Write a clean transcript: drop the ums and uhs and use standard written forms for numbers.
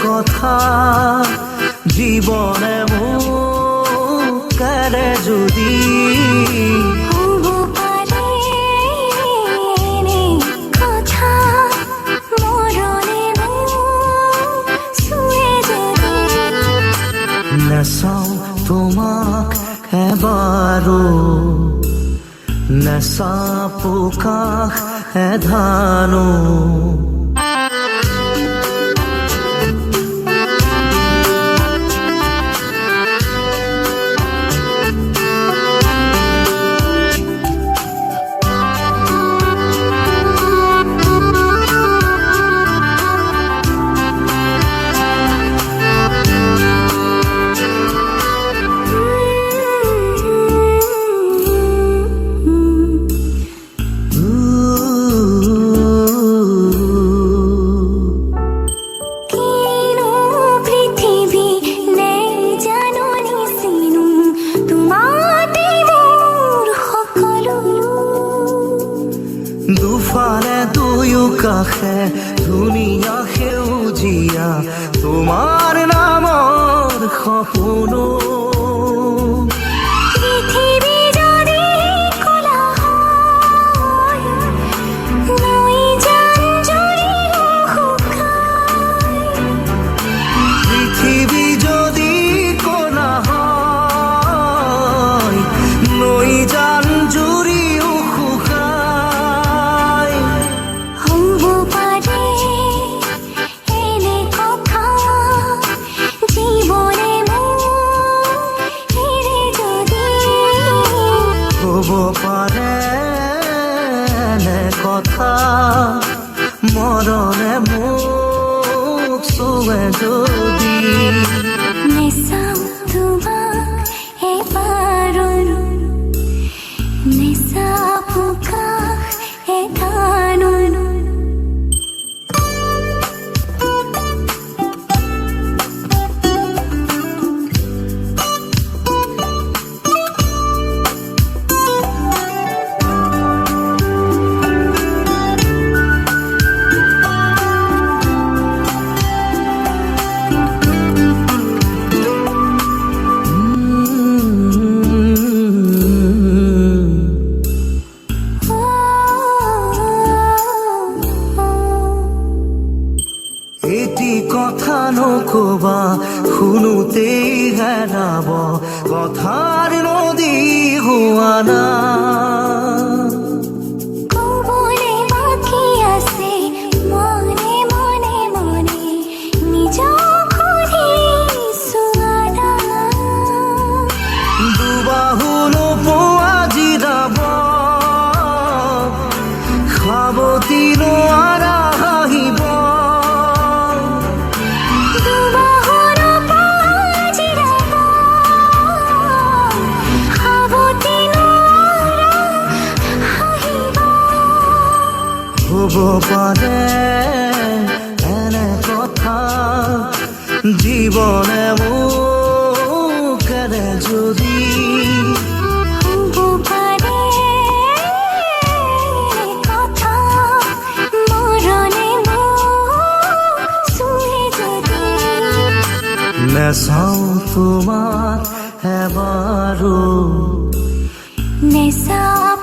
কথা জীবনে মুখেৰে যদি হব পাৰে এনে কথা মৰণে মোক চুৱে যদি নেচাওঁ তোমাক এবাৰো নেচাপো কাষ এধানো দুফালে দুয়ো কাষে ধুনীয়া সেউজীয়া তোমাৰ নামৰ সপোনো পৃথিৱী যদি ক'লা হয় নৈ জান-জুৰি শুকাই পৃথিৱী যদি ক'লা হয় নৈ জান-জুৰিও শুকাই হব পাৰে এনে কথা জীৱনে মোক এৰে যদি হ'ব পাৰে এনে কথা মৰণে মোক চুৱে যদি নেচাওঁ তোমাক এবাৰো নেচাপো কাষ এধানো এটি কথা নকবা শুনোতেই হেৰাব কথাৰ নদী হোৱা না ক'বলে বাকী আছে মনে মনে মনে নিজক সুধিছো আদা দুবাহু নোপোৱা জিৰাব সাৱতি নোৱাৰা হাঁহিব দুবাহুৰ পাজিৰাব সাৱতি নোৱাৰা হাঁহিব হ'ব পাৰে এনে কথা জীৱনে মুখেৰে যদি হব পাৰে কথা মৰণে মোক চুৱে যদি নেচাওঁ তোমাক এবাৰো নেচাপ